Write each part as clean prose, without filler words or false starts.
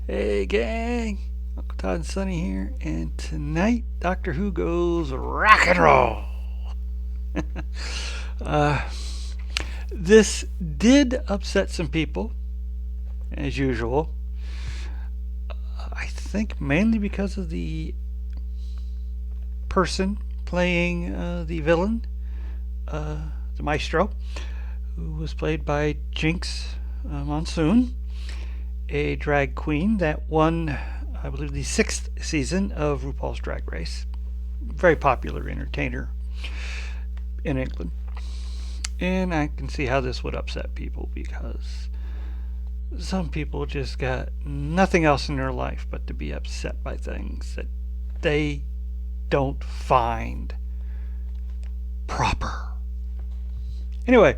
Hey gang, Uncle Todd and Sonny here, and tonight Doctor Who goes rock and roll. uh, this did upset some people, as usual. I think mainly because of the person playing the villain, the Maestro, who was played by Jinx Monsoon, a drag queen that won, I believe, the sixth season of RuPaul's Drag Race. Very popular entertainer in England. And I can see how this would upset people because some people just got nothing else in their life but to be upset by things that they don't find proper. Anyway,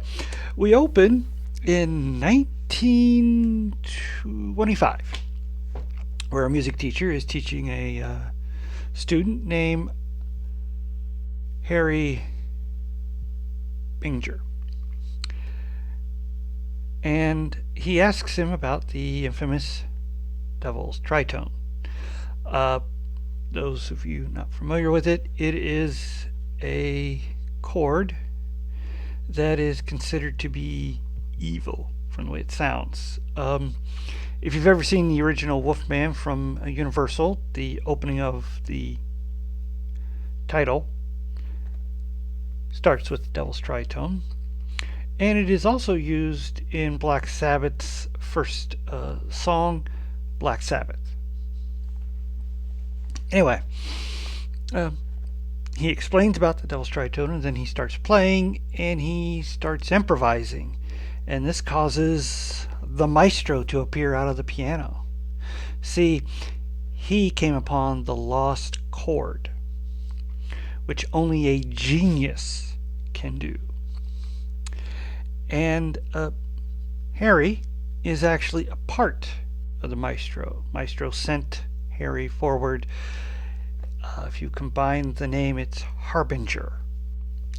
we open in 1925, where a music teacher is teaching a student named Harry Binger. And he asks him about the infamous Devil's Tritone. Those of you not familiar with it, it is a chord that is considered to be evil from the way it sounds. If you've ever seen the original Wolfman from Universal, the opening of the title starts with the Devil's Tritone. And it is also used in Black Sabbath's first song, Black Sabbath. Anyway, he explains about the Devil's Tritone, and then he starts playing and he starts improvising. And this causes the Maestro to appear out of the piano. See, he came upon the lost chord, which only a genius can do. And Harry is actually a part of the Maestro. Maestro sent Harry forward. If you combine the name, it's Harbinger.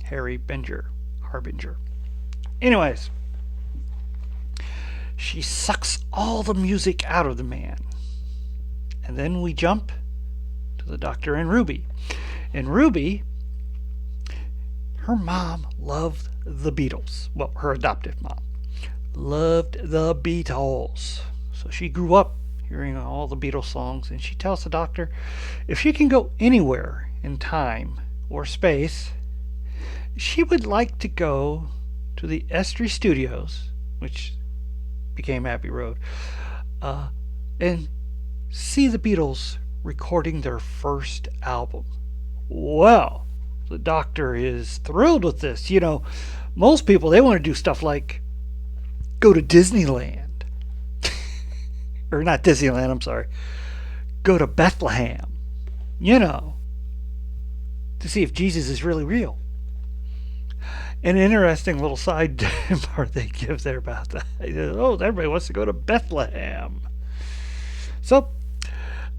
Harry Binger. Harbinger. Anyways, she sucks all the music out of the man. And then we jump to the Doctor and Ruby. And Ruby, her mom loved the Beatles. Well, her adoptive mom loved the Beatles. So she grew up hearing all the Beatles songs, and she tells the Doctor if she can go anywhere in time or space, she would like to go to the S-3 Studios, which became Abbey Road, and see the Beatles recording their first album. Well, the Doctor is thrilled with this. You know, most people, they want to do stuff like go to Disneyland. Or not Disneyland, I'm sorry. Go to Bethlehem. You know, to see if Jesus is really real. An interesting little side part they give there about that. Oh, everybody wants to go to Bethlehem. So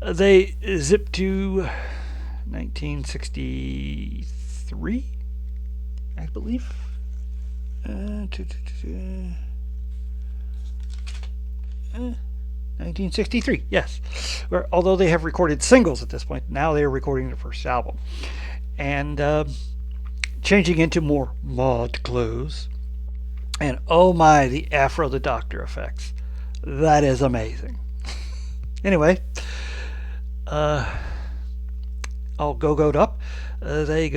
they zip to 1963, I believe. 1963, yes. Where, although they have recorded singles at this point, now they are recording their first album. And changing into more mod clothes. And oh my, the Afro the Doctor effects. That is amazing. Anyway, all go-goed up. They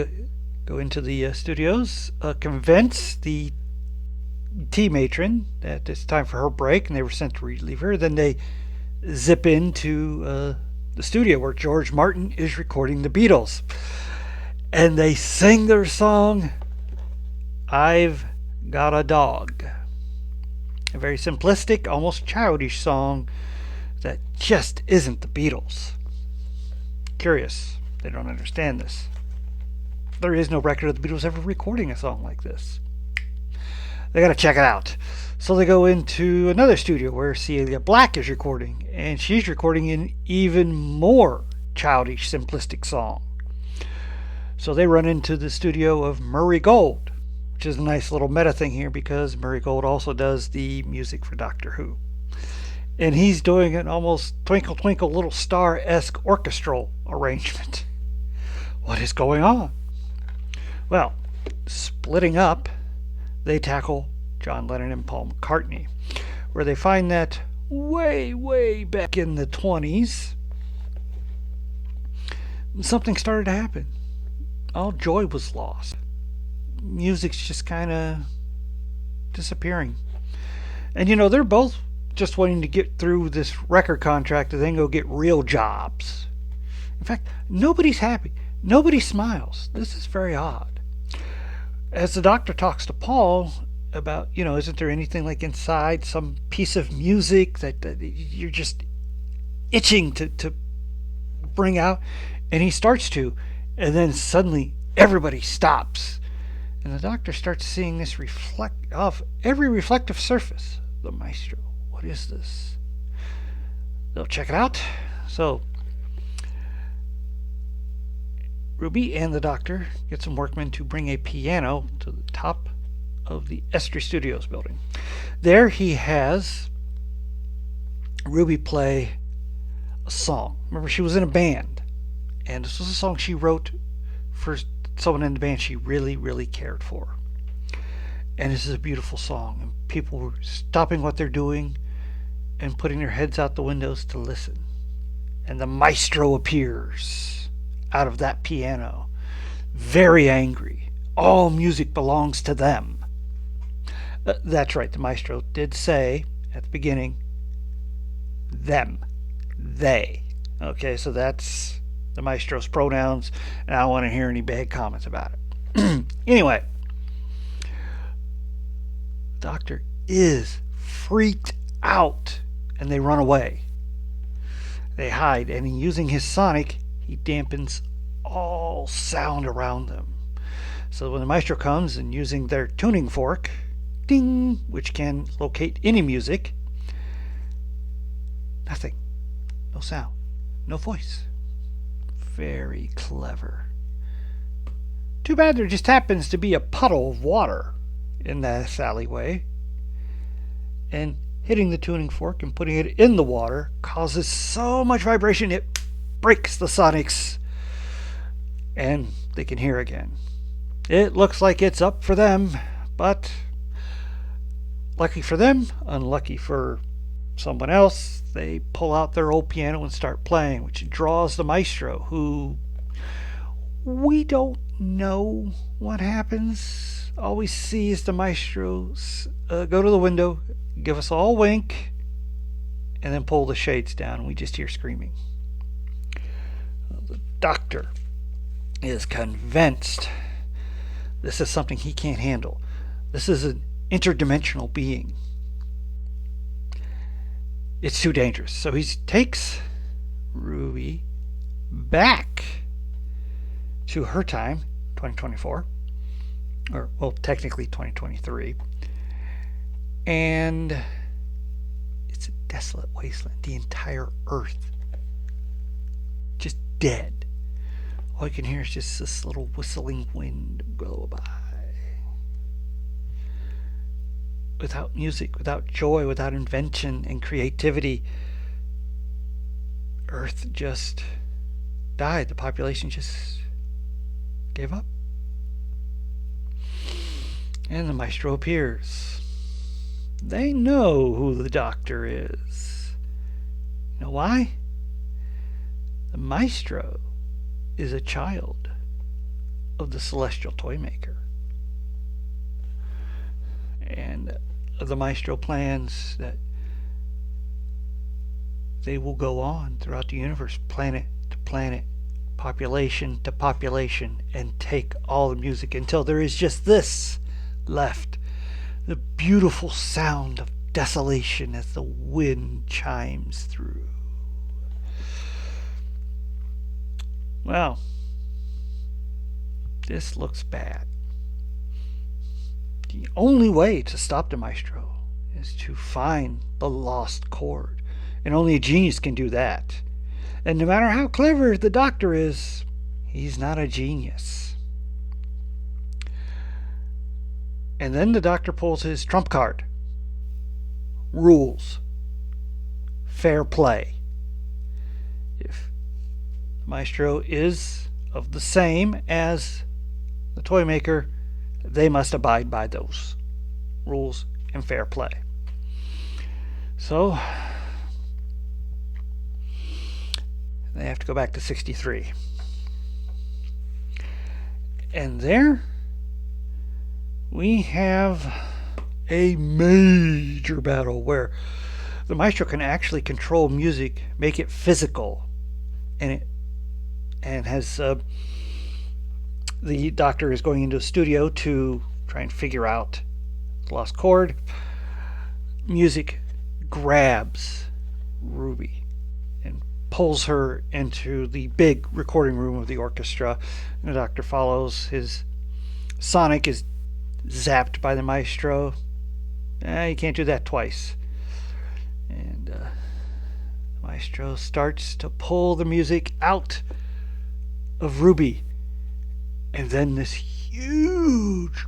go into the studios, convince the tea matron that it's time for her break, and they were sent to relieve her. Then they zip into the studio where George Martin is recording the Beatles. And they sing their song, I've Got a Dog. A very simplistic, almost childish song that just isn't the Beatles. Curious, they don't understand this. There is no record of the Beatles ever recording a song like this. They gotta check it out. So they go into another studio where Celia Black is recording, and she's recording an even more childish, simplistic song. So they run into the studio of Murray Gold, which is a nice little meta thing here because Murray Gold also does the music for Doctor Who. And he's doing an almost Twinkle Twinkle Little Star-esque orchestral arrangement. What is going on? Well, splitting up, they tackle John Lennon and Paul McCartney, where they find that way, way back in the 20s, something started to happen. All joy was lost. Music's just kind of disappearing. And they're both just wanting to get through this record contract and then go get real jobs. In fact, nobody's happy. Nobody smiles. This is very odd. As the doctor talks to Paul about, isn't there anything like inside some piece of music that you're just itching to bring out? And he starts to, and then suddenly everybody stops. And the doctor starts seeing this reflect off every reflective surface. The Maestro. What is this? They'll check it out. So Ruby and the doctor get some workmen to bring a piano to the top of the S-3 Studios building. There he has Ruby play a song. Remember, she was in a band, and this was a song she wrote for someone in the band she really, really cared for. And this is a beautiful song, and people were stopping what they're doing and putting their heads out the windows to listen. And the Maestro appears out of that piano, very angry. All music belongs to them. That's right, the Maestro did say at the beginning, them, they. Okay, so that's the Maestro's pronouns, and I don't want to hear any bad comments about it. Anyway, the doctor is freaked out, and they run away. They hide, and using his sonic, he dampens all sound around them. So when the Maestro comes and using their tuning fork, ding, which can locate any music, nothing. No sound. No voice. Very clever. Too bad there just happens to be a puddle of water in that alleyway. And hitting the tuning fork and putting it in the water causes so much vibration it breaks the sonics, and they can hear again. It looks like it's up for them, but lucky for them, unlucky for someone else, they pull out their old piano and start playing, which draws the Maestro, who we don't know what happens. All we see is the Maestro go to the window, give us all a wink, and then pull the shades down, and we just hear screaming. The doctor is convinced this is something he can't handle. This is an interdimensional being. It's too dangerous. So he takes Ruby back to her time, 2024, or well, technically 2023, and it's a desolate wasteland. The entire earth just dead. All you can hear is just this little whistling wind go by. Without music, without joy, without invention and creativity, Earth just died. The population just gave up. And the Maestro appears. They know who the doctor is. You know why? The Maestro is a child of the celestial toy maker. And the Maestro plans that they will go on throughout the universe, planet to planet, population to population, and take all the music until there is just this left, the beautiful sound of desolation as the wind chimes through. Well, this looks bad. The only way to stop the Maestro is to find the lost chord, and only a genius can do that. And no matter how clever the doctor is, he's not a genius. And then the doctor pulls his trump card. Rules. fair play. If the Maestro is of the same as the toy maker, they must abide by those rules and fair play. So they have to go back to 63. And there we have a major battle where the Maestro can actually control music, make it physical, and has the Doctor is going into a studio to try and figure out the lost chord. Music grabs Ruby and pulls her into the big recording room of the orchestra. And the Doctor follows. His sonic is zapped by the Maestro. You can't do that twice. And the Maestro starts to pull the music out of Ruby. And then this huge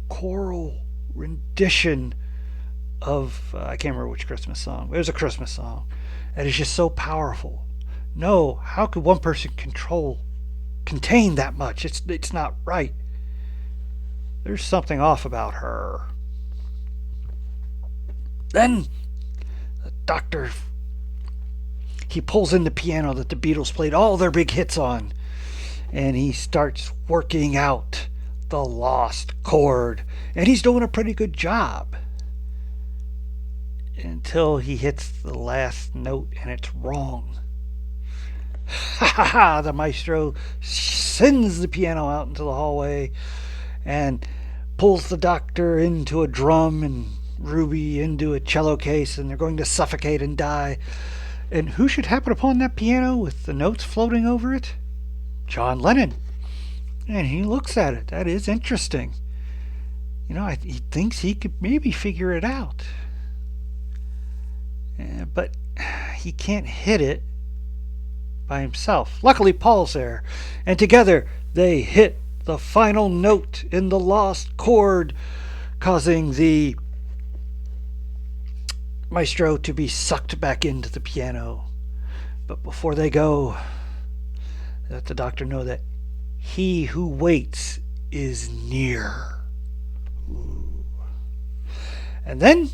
choral rendition of, I can't remember which Christmas song. It was a Christmas song. That is just so powerful. No, how could one person contain that much? It's not right. There's something off about her. Then the Doctor, he pulls in the piano that the Beatles played all their big hits on, and he starts working out the lost chord, and he's doing a pretty good job until he hits the last note and it's wrong. Ha ha ha! The Maestro sends the piano out into the hallway and pulls the Doctor into a drum and Ruby into a cello case, and they're going to suffocate and die. And who should happen upon that piano with the notes floating over it? John Lennon. And he looks at it. That is interesting. He thinks he could maybe figure it out. But he can't hit it by himself. Luckily, Paul's there. And together, they hit the final note in the lost chord, causing the Maestro to be sucked back into the piano. But before they go, they let the Doctor know that he who waits is near. Ooh. And then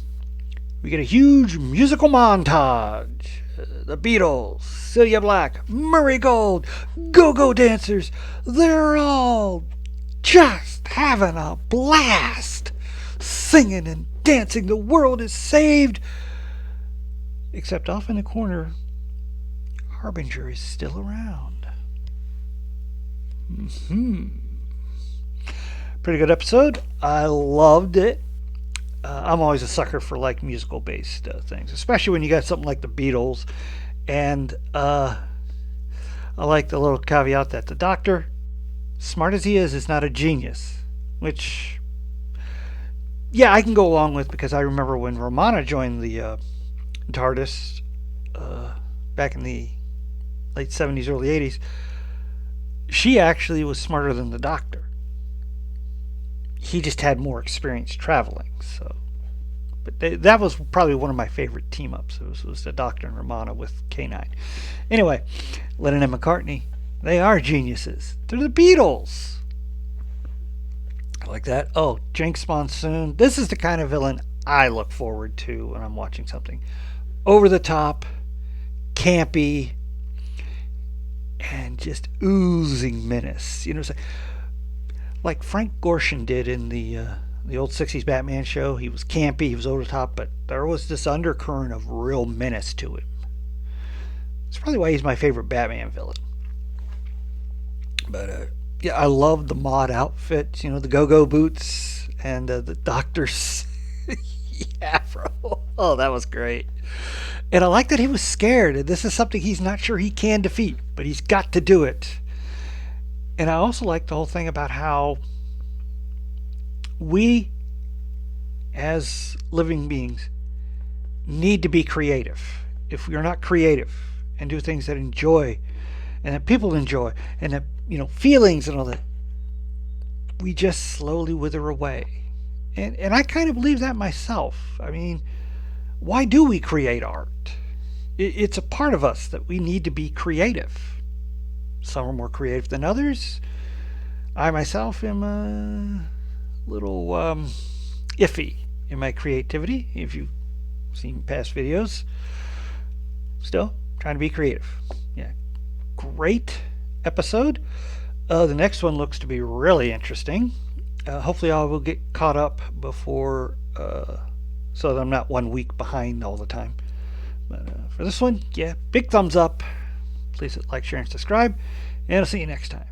we get a huge musical montage. The Beatles, Celia Black, Murray Gold, go-go dancers, they're all just having a blast, singing and dancing. The world is saved. Except off in the corner, Harbinger is still around. Pretty good episode. I loved it. I'm always a sucker for musical based things, especially when you got something like the Beatles. And I like the little caveat that the Doctor, smart as he is not a genius, which I can go along with, because I remember when Romana joined the TARDIS back in the late 70s, early 80s, she actually was smarter than the Doctor. He just had more experience traveling. So, but that was probably one of my favorite team-ups. It was the Doctor and Romana with K9. Anyway, Lennon and McCartney, they are geniuses. They're the Beatles. I like that. Oh, Jinx Monsoon. This is the kind of villain I look forward to when I'm watching something. Over the top, campy, and just oozing menace. Like Frank Gorshin did in the old 60s Batman show. He was campy, he was over the top, but there was this undercurrent of real menace to him. That's probably why he's my favorite Batman villain. But I love the mod outfit, the go-go boots and the Doctor's afro. Oh, that was great. And I like that he was scared. This is something he's not sure he can defeat, but he's got to do it. And I also like the whole thing about how we, as living beings, need to be creative. If we are not creative and do things that enjoy and that people enjoy and that, feelings and all that, we just slowly wither away. And I kind of believe that myself. I mean, why do we create art? It's a part of us that we need to be creative. Some are more creative than others. I myself am a little iffy in my creativity. If you've seen past videos, still trying to be creative. Yeah, great episode. The next one looks to be really interesting. Hopefully, I will get caught up before, so that I'm not 1 week behind all the time. But for this one, yeah, big thumbs up. Please hit like, share, and subscribe. And I'll see you next time.